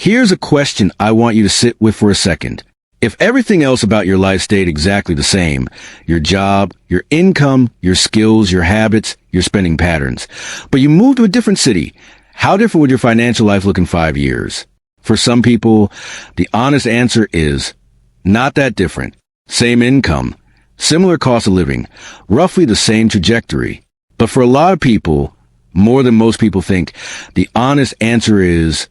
Here's a question I want you to sit with for a second. If everything else about your life stayed exactly the same, your job, your income, your skills, your habits, your spending patterns, but you moved to a different city, how different would your financial life look in 5 years? For some people, the honest answer is not that different. Same income, similar cost of living, roughly the same trajectory. But for a lot of people, more than most people think, the honest answer is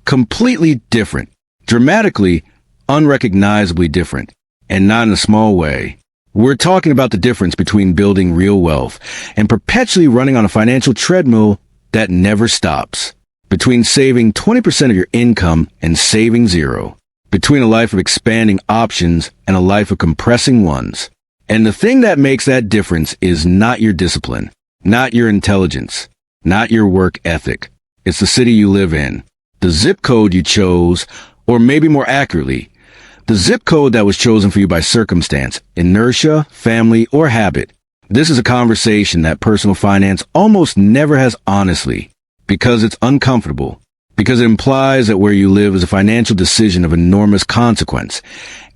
completely different, dramatically, unrecognizably different, and not in a small way. We're talking about the difference between building real wealth and perpetually running on a financial treadmill that never stops. Between saving 20% of your income and saving zero. Between a life of expanding options and a life of compressing ones. And the thing that makes that difference is not your discipline, not your intelligence, not your work ethic. It's the city you live in, the zip code you chose, or maybe more accurately, the zip code that was chosen for you by circumstance, inertia, family, or habit. This is a conversation that personal finance almost never has honestly, because it's uncomfortable, because it implies that where you live is a financial decision of enormous consequence,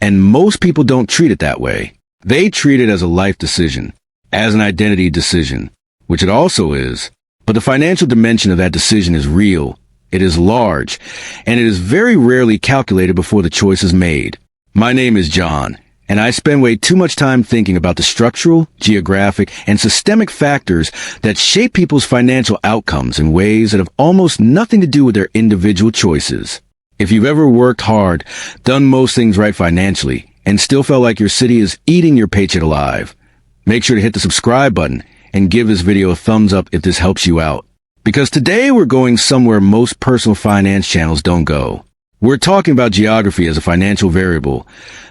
and most people don't treat it that way. They treat it as a life decision, as an identity decision, which it also is, but the financial dimension of that decision is real. It is large, and it is very rarely calculated before the choice is made. My name is John, and I spend way too much time thinking about the structural, geographic, and systemic factors that shape people's financial outcomes in ways that have almost nothing to do with their individual choices. If you've ever worked hard, done most things right financially, and still felt like your city is eating your paycheck alive, make sure to hit the subscribe button and give this video a thumbs up if this helps you out. Because today we're going somewhere most personal finance channels don't go. We're talking about geography as a financial variable,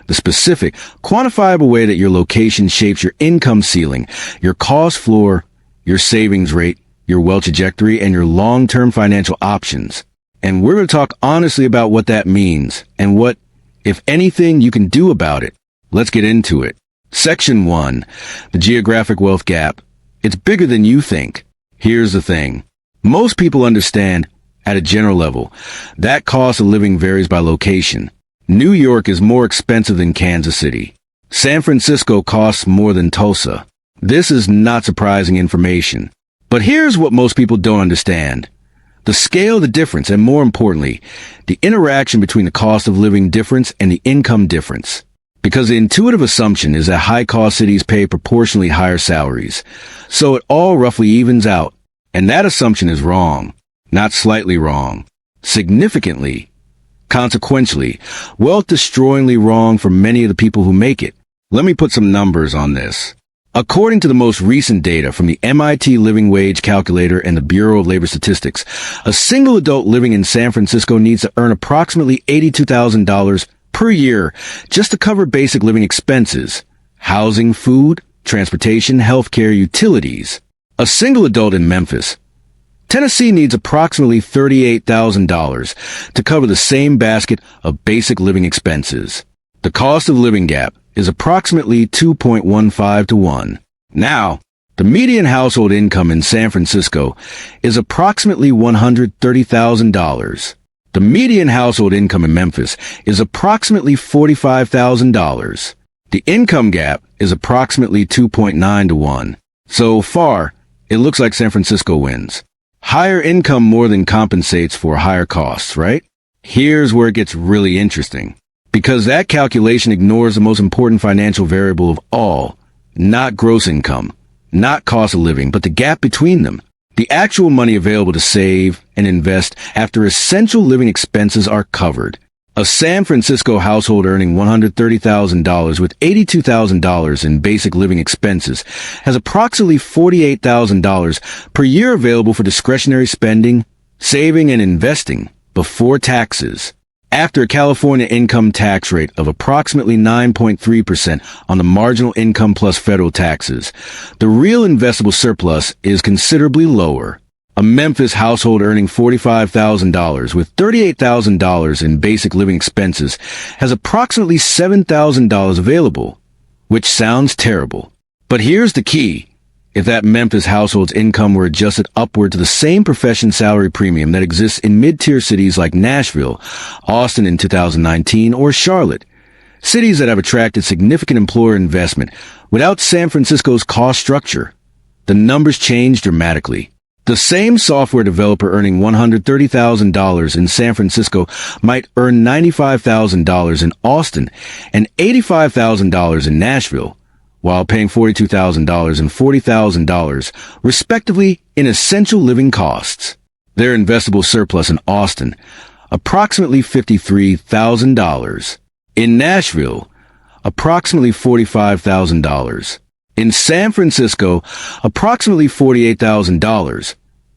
the specific, quantifiable way that your location shapes your income ceiling, your cost floor, your savings rate, your wealth trajectory, and your long-term financial options. And we're going to talk honestly about what that means and what, if anything, you can do about it. Let's get into it. Section 1, the geographic wealth gap. It's bigger than you think. Here's the thing. Most people understand, at a general level, that cost of living varies by location. New York is more expensive than Kansas City. San Francisco costs more than Tulsa. This is not surprising information. But here's what most people don't understand. The scale of the difference, and more importantly, the interaction between the cost of living difference and the income difference. Because the intuitive assumption is that high-cost cities pay proportionally higher salaries. So it all roughly evens out. And that assumption is wrong. Not slightly wrong. Significantly. Consequentially, wealth-destroyingly wrong for many of the people who make it. Let me put some numbers on this. According to the most recent data from the MIT Living Wage Calculator and the Bureau of Labor Statistics, a single adult living in San Francisco needs to earn approximately $82,000 per year just to cover basic living expenses, housing, food, transportation, healthcare, utilities. A single adult in Memphis, Tennessee needs approximately $38,000 to cover the same basket of basic living expenses. The cost of living gap is approximately 2.15 to 1. Now, the median household income in San Francisco is approximately $130,000. The median household income in Memphis is approximately $45,000. The income gap is approximately 2.9 to 1. So far, it looks like San Francisco wins. Higher income more than compensates for higher costs, right? Here's where it gets really interesting. Because that calculation ignores the most important financial variable of all, not gross income, not cost of living, but the gap between them. The actual money available to save and invest after essential living expenses are covered. A San Francisco household earning $130,000 with $82,000 in basic living expenses has approximately $48,000 per year available for discretionary spending, saving, and investing before taxes. After a California income tax rate of approximately 9.3% on the marginal income plus federal taxes, the real investable surplus is considerably lower. A Memphis household earning $45,000 with $38,000 in basic living expenses has approximately $7,000 available, which sounds terrible. But here's the key. If that Memphis household's income were adjusted upward to the same profession salary premium that exists in mid-tier cities like Nashville, Austin in 2019, or Charlotte, cities that have attracted significant employer investment without San Francisco's cost structure, the numbers change dramatically. The same software developer earning $130,000 in San Francisco might earn $95,000 in Austin and $85,000 in Nashville, while paying $42,000 and $40,000, respectively, in essential living costs. Their investable surplus in Austin, approximately $53,000. In Nashville, approximately $45,000. In San Francisco, approximately $48,000.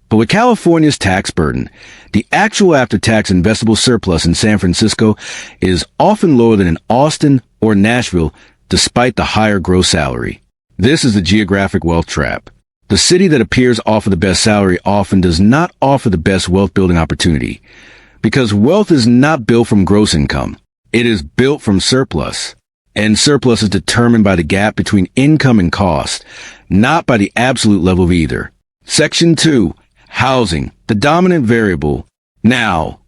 But with California's tax burden, the actual after-tax investable surplus in San Francisco is often lower than in Austin or Nashville, despite the higher gross salary. This is the geographic wealth trap. The city that appears to offer the best salary often does not offer the best wealth-building opportunity, because wealth is not built from gross income. It is built from surplus. And surplus is determined by the gap between income and cost, not by the absolute level of either. Section 2. Housing, the dominant variable. Now,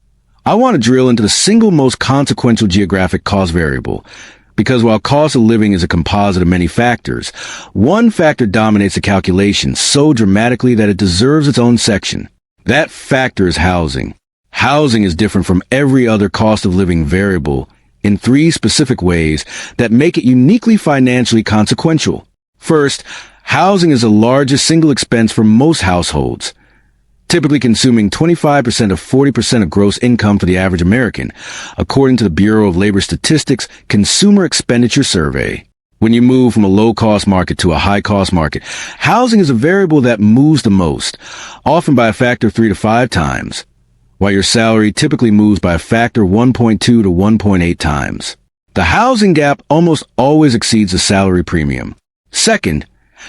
I want to drill into the single most consequential geographic cost variable, because while cost of living is a composite of many factors, one factor dominates the calculation so dramatically that it deserves its own section. That factor is housing. Housing is different from every other cost of living variable in three specific ways that make it uniquely financially consequential. First, housing is the largest single expense for most households, typically consuming 25% of 40% of gross income for the average American, according to the Bureau of Labor Statistics Consumer Expenditure Survey. When you move from a low-cost market to a high-cost market, housing is a variable that moves the most, often by a factor of 3 to 5 times, while your salary typically moves by a factor 1.2 to 1.8 times. The housing gap almost always exceeds the salary premium. Second,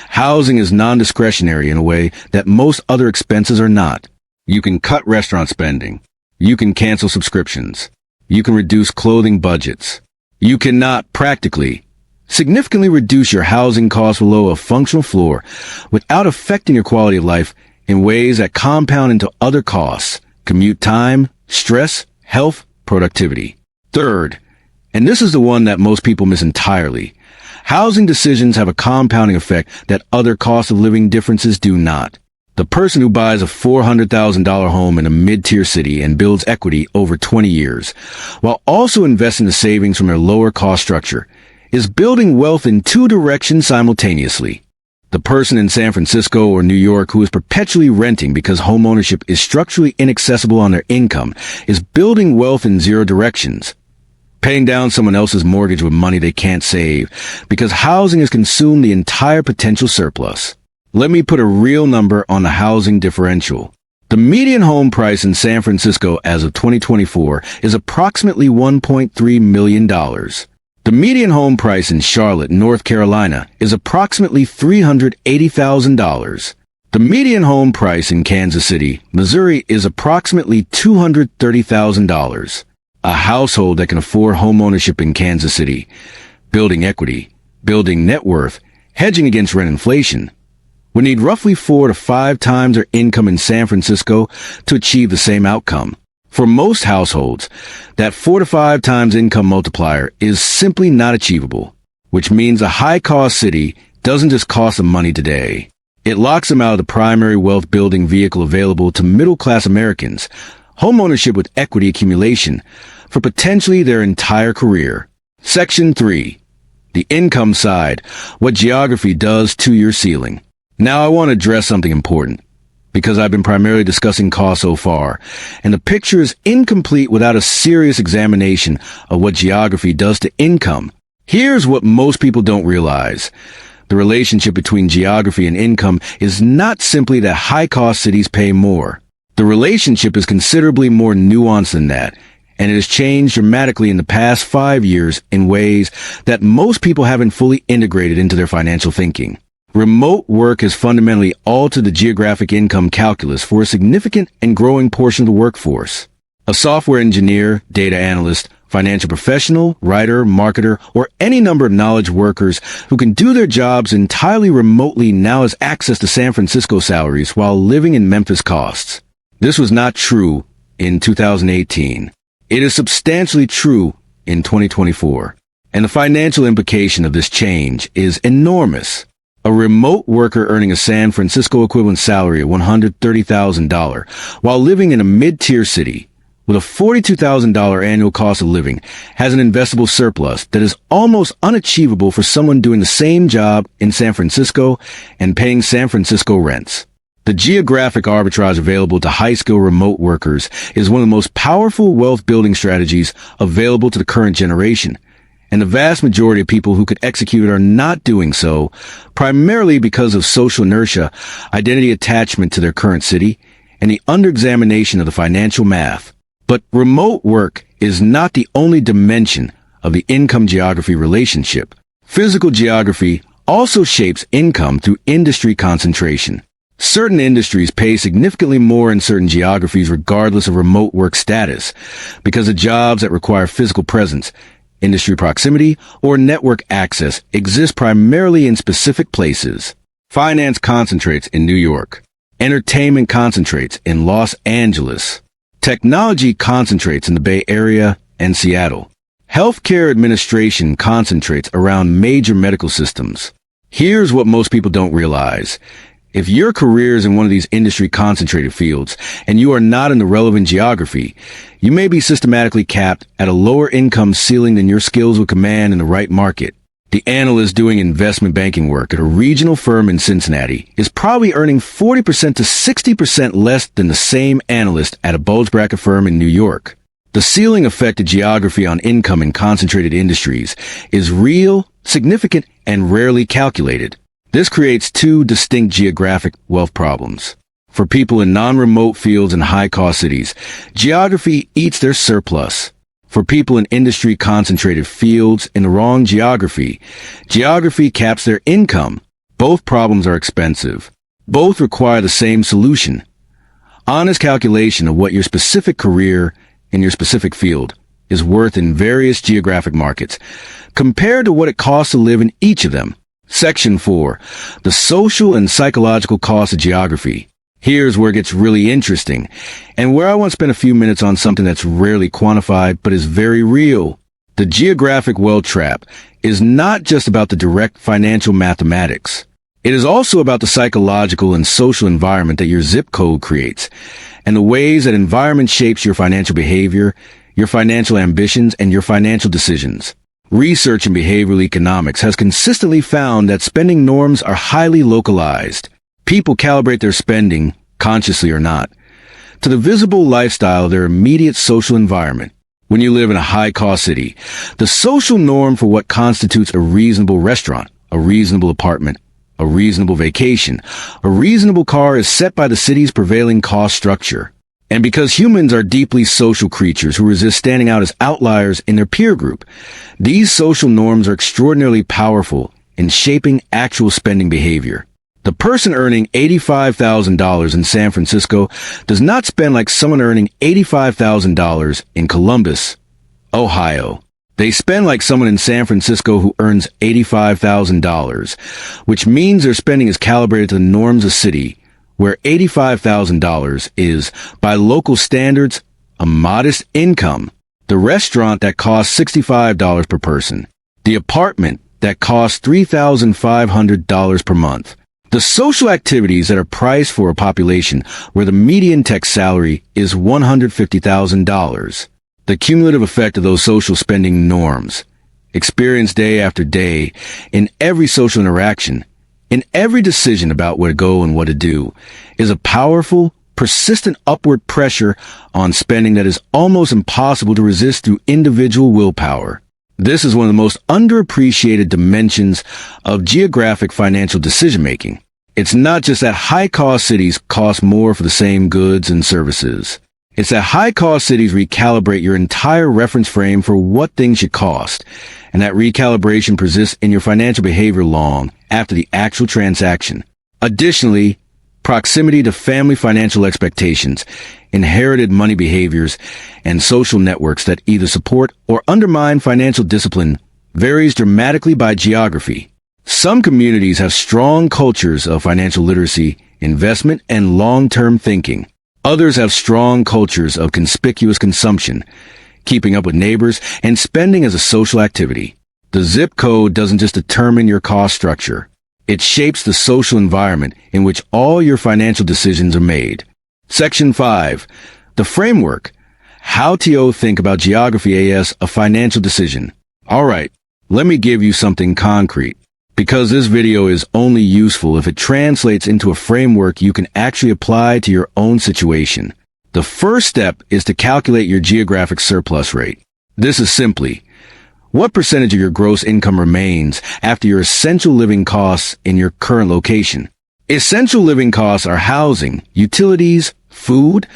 housing is non-discretionary in a way that most other expenses are not. You can cut restaurant spending. You can cancel subscriptions. You can reduce clothing budgets. You cannot, practically, significantly reduce your housing costs below a functional floor without affecting your quality of life in ways that compound into other costs: commute time, stress, health, productivity. Third, and this is the one that most people miss entirely, housing decisions have a compounding effect that other cost of living differences do not. The person who buys a $400,000 home in a mid-tier city and builds equity over 20 years, while also investing the savings from their lower cost structure, is building wealth in two directions simultaneously. The person in San Francisco or New York who is perpetually renting because homeownership is structurally inaccessible on their income is building wealth in zero directions, paying down someone else's mortgage with money they can't save because housing has consumed the entire potential surplus. Let me put a real number on the housing differential. The median home price in San Francisco as of 2024 is approximately $1.3 million. The median home price in Charlotte, North Carolina, is approximately $380,000. The median home price in Kansas City, Missouri, is approximately $230,000. A household that can afford home ownership in Kansas City, building equity, building net worth, hedging against rent inflation, would need roughly 4 to 5 times their income in San Francisco to achieve the same outcome. For most households, that 4 to 5 times income multiplier is simply not achievable, which means a high-cost city doesn't just cost them money today. It locks them out of the primary wealth-building vehicle available to middle-class Americans, homeownership with equity accumulation, for potentially their entire career. Section 3. The income side, what geography does to your ceiling. Now I want to address something important, because I've been primarily discussing cost so far, and the picture is incomplete without a serious examination of what geography does to income. Here's what most people don't realize. The relationship between geography and income is not simply that high-cost cities pay more. The relationship is considerably more nuanced than that, and it has changed dramatically in the past 5 years in ways that most people haven't fully integrated into their financial thinking. Remote work has fundamentally altered the geographic income calculus for a significant and growing portion of the workforce. A software engineer, data analyst, financial professional, writer, marketer, or any number of knowledge workers who can do their jobs entirely remotely now has access to San Francisco salaries while living in Memphis costs. This was not true in 2018. It is substantially true in 2024. And the financial implication of this change is enormous. A remote worker earning a San Francisco equivalent salary of $130,000 while living in a mid-tier city with a $42,000 annual cost of living has an investable surplus that is almost unachievable for someone doing the same job in San Francisco and paying San Francisco rents. The geographic arbitrage available to high-skill remote workers is one of the most powerful wealth-building strategies available to the current generation. And the vast majority of people who could execute it are not doing so, primarily because of social inertia, identity attachment to their current city, and the under-examination of the financial math. But remote work is not the only dimension of the income-geography relationship. Physical geography also shapes income through industry concentration. Certain industries pay significantly more in certain geographies regardless of remote work status, because of jobs that require physical presence. Industry proximity or network access exist primarily in specific places. Finance concentrates in New York. Entertainment concentrates in Los Angeles. Technology concentrates in the Bay Area and Seattle. Healthcare administration concentrates around major medical systems. Here's what most people don't realize. If your career is in one of these industry-concentrated fields and you are not in the relevant geography, you may be systematically capped at a lower income ceiling than your skills would command in the right market. The analyst doing investment banking work at a regional firm in Cincinnati is probably earning 40% to 60% less than the same analyst at a bulge bracket firm in New York. The ceiling effect of geography on income in concentrated industries is real, significant, and rarely calculated. This creates two distinct geographic wealth problems. For people in non-remote fields and high-cost cities, geography eats their surplus. For people in industry-concentrated fields in the wrong geography, geography caps their income. Both problems are expensive. Both require the same solution. Honest calculation of what your specific career in your specific field is worth in various geographic markets, compared to what it costs to live in each of them. Section 4. The social and psychological cost of geography. Here's where it gets really interesting, and where I want to spend a few minutes on something that's rarely quantified but is very real. The geographic wealth trap is not just about the direct financial mathematics. It is also about the psychological and social environment that your zip code creates, and the ways that environment shapes your financial behavior, your financial ambitions, and your financial decisions. Research in behavioral economics has consistently found that spending norms are highly localized. People calibrate their spending, consciously or not, to the visible lifestyle of their immediate social environment. When you live in a high-cost city, the social norm for what constitutes a reasonable restaurant, a reasonable apartment, a reasonable vacation, a reasonable car is set by the city's prevailing cost structure. And because humans are deeply social creatures who resist standing out as outliers in their peer group, these social norms are extraordinarily powerful in shaping actual spending behavior. The person earning $85,000 in San Francisco does not spend like someone earning $85,000 in Columbus, Ohio. They spend like someone in San Francisco who earns $85,000, which means their spending is calibrated to the norms of the city, where $85,000 is, by local standards, a modest income. The restaurant that costs $65 per person. The apartment that costs $3,500 per month. The social activities that are priced for a population where the median tech salary is $150,000. The cumulative effect of those social spending norms, experienced day after day, in every social interaction, in every decision about where to go and what to do, is a powerful, persistent upward pressure on spending that is almost impossible to resist through individual willpower. This is one of the most underappreciated dimensions of geographic financial decision-making. It's not just that high-cost cities cost more for the same goods and services. It's that high-cost cities recalibrate your entire reference frame for what things should cost, and that recalibration persists in your financial behavior long after the actual transaction. Additionally, proximity to family financial expectations, inherited money behaviors, and social networks that either support or undermine financial discipline varies dramatically by geography. Some communities have strong cultures of financial literacy, investment, and long-term thinking. Others have strong cultures of conspicuous consumption, keeping up with neighbors, and spending as a social activity. The zip code doesn't just determine your cost structure. It shapes the social environment in which all your financial decisions are made. Section 5. The framework. How to think about geography as a financial decision. All right, let me give you something concrete. Because this video is only useful if it translates into a framework you can actually apply to your own situation. The first step is to calculate your geographic surplus rate. This is simply, what percentage of your gross income remains after your essential living costs in your current location? Essential living costs are housing, utilities, food,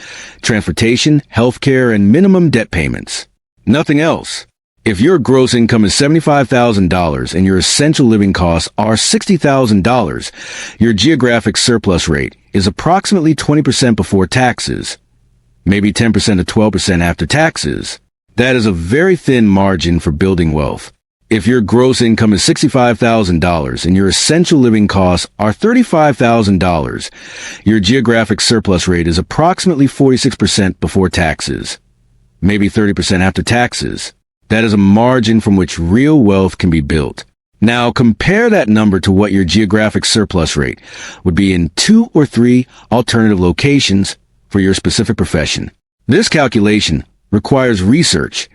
transportation, healthcare, and minimum debt payments. Nothing else. If your gross income is $75,000 and your essential living costs are $60,000, your geographic surplus rate is approximately 20% before taxes, maybe 10% to 12% after taxes. That is a very thin margin for building wealth. If your gross income is $65,000 and your essential living costs are $35,000, your geographic surplus rate is approximately 46% before taxes, maybe 30% after taxes. That is a margin from which real wealth can be built. Now compare that number to what your geographic surplus rate would be in 2 or 3 alternative locations for your specific profession. This calculation requires research,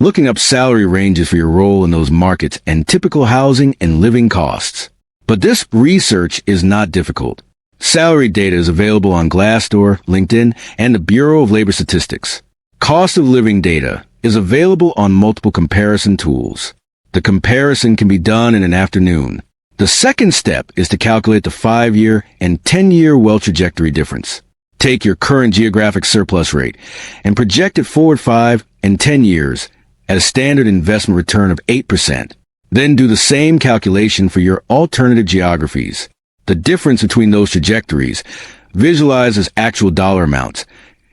looking up salary ranges for your role in those markets and typical housing and living costs. But this research is not difficult. Salary data is available on Glassdoor, LinkedIn, and the Bureau of Labor Statistics. Cost of living data is available on multiple comparison tools. The comparison can be done in an afternoon. The second step is to calculate the 5-year and 10-year wealth trajectory difference. Take your current geographic surplus rate and project it forward 5 and 10 years at a standard investment return of 8%. Then do the same calculation for your alternative geographies. The difference between those trajectories, visualized as actual dollar amounts,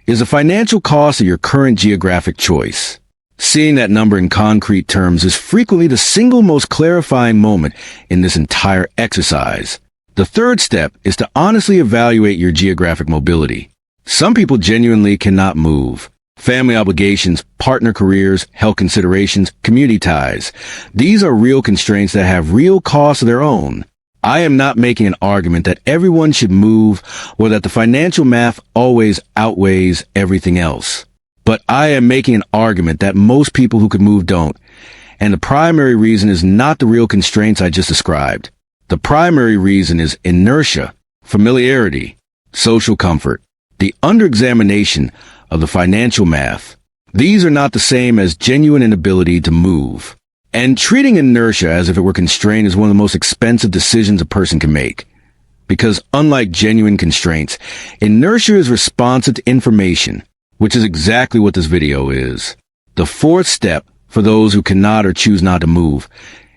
is the financial cost of your current geographic choice. Seeing that number in concrete terms is frequently the single most clarifying moment in this entire exercise. The third step is to honestly evaluate your geographic mobility. Some people genuinely cannot move. Family obligations, partner careers, health considerations, community ties. These are real constraints that have real costs of their own. I am not making an argument that everyone should move or that the financial math always outweighs everything else. But I am making an argument that most people who could move don't. And the primary reason is not the real constraints I just described. The primary reason is inertia, familiarity, social comfort, the under-examination of the financial math. These are not the same as genuine inability to move. And treating inertia as if it were constraint is one of the most expensive decisions a person can make. Because unlike genuine constraints, inertia is responsive to information, which is exactly what this video is. The fourth step, for those who cannot or choose not to move,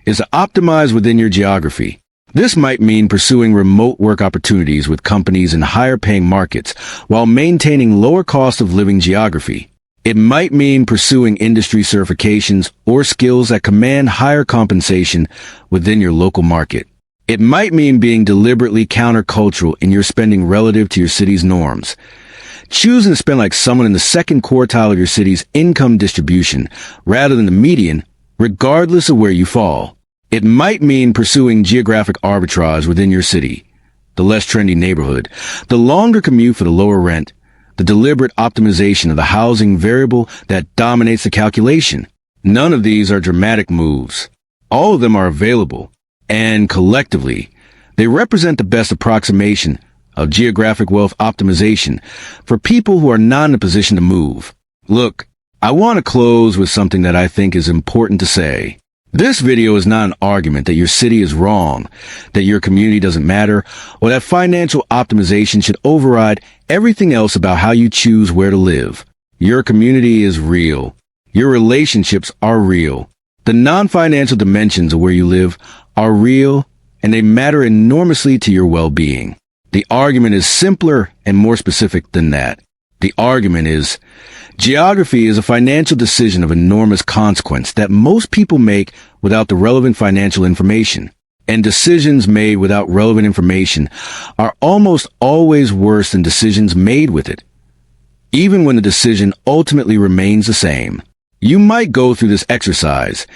is to optimize within your geography. This might mean pursuing remote work opportunities with companies in higher-paying markets while maintaining lower cost of living geography. It might mean pursuing industry certifications or skills that command higher compensation within your local market. It might mean being deliberately countercultural in your spending relative to your city's norms. Choosing to spend like someone in the second quartile of your city's income distribution rather than the median, regardless of where you fall. It might mean pursuing geographic arbitrage within your city, the less trendy neighborhood, the longer commute for the lower rent, the deliberate optimization of the housing variable that dominates the calculation. None of these are dramatic moves. All of them are available, and collectively, they represent the best approximation of geographic wealth optimization for people who are not in a position to move. Look, I want to close with something that I think is important to say. This video is not an argument that your city is wrong, that your community doesn't matter, or that financial optimization should override everything else about how you choose where to live. Your community is real. Your relationships are real. The non-financial dimensions of where you live are real, and they matter enormously to your well-being. The argument is simpler and more specific than that. The argument is, geography is a financial decision of enormous consequence that most people make without the relevant financial information. And decisions made without relevant information are almost always worse than decisions made with it, even when the decision ultimately remains the same. You might go through this exercise.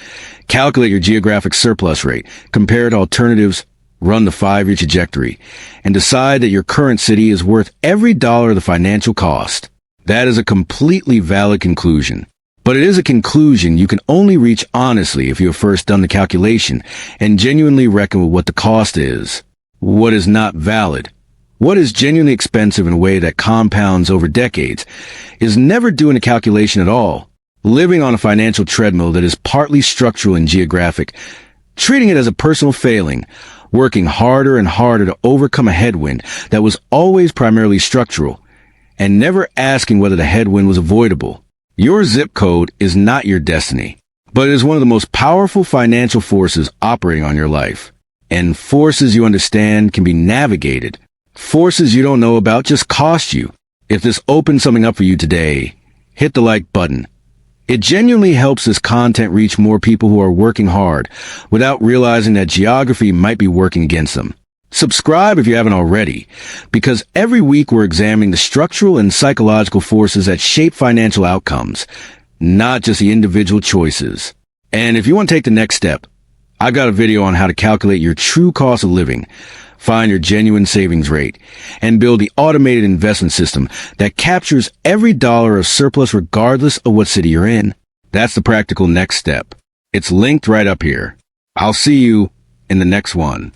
Calculate your geographic surplus rate, compare it to alternatives, run the 5-year trajectory, and decide that your current city is worth every dollar of the financial cost. That is a completely valid conclusion. But it is a conclusion you can only reach honestly if you have first done the calculation and genuinely reckon with what the cost is. What is not valid, what is genuinely expensive in a way that compounds over decades, is never doing a calculation at all. Living on a financial treadmill that is partly structural and geographic, treating it as a personal failing, working harder and harder to overcome a headwind that was always primarily structural, and never asking whether the headwind was avoidable. Your zip code is not your destiny, but it is one of the most powerful financial forces operating on your life. And forces you understand can be navigated. Forces you don't know about just cost you. If this opens something up for you today, hit the like button. It genuinely helps this content reach more people who are working hard without realizing that geography might be working against them. Subscribe if you haven't already, because every week we're examining the structural and psychological forces that shape financial outcomes, not just the individual choices. And if you want to take the next step, I've got a video on how to calculate your true cost of living, find your genuine savings rate, and build the automated investment system that captures every dollar of surplus regardless of what city you're in. That's the practical next step. It's linked right up here. I'll see you in the next one.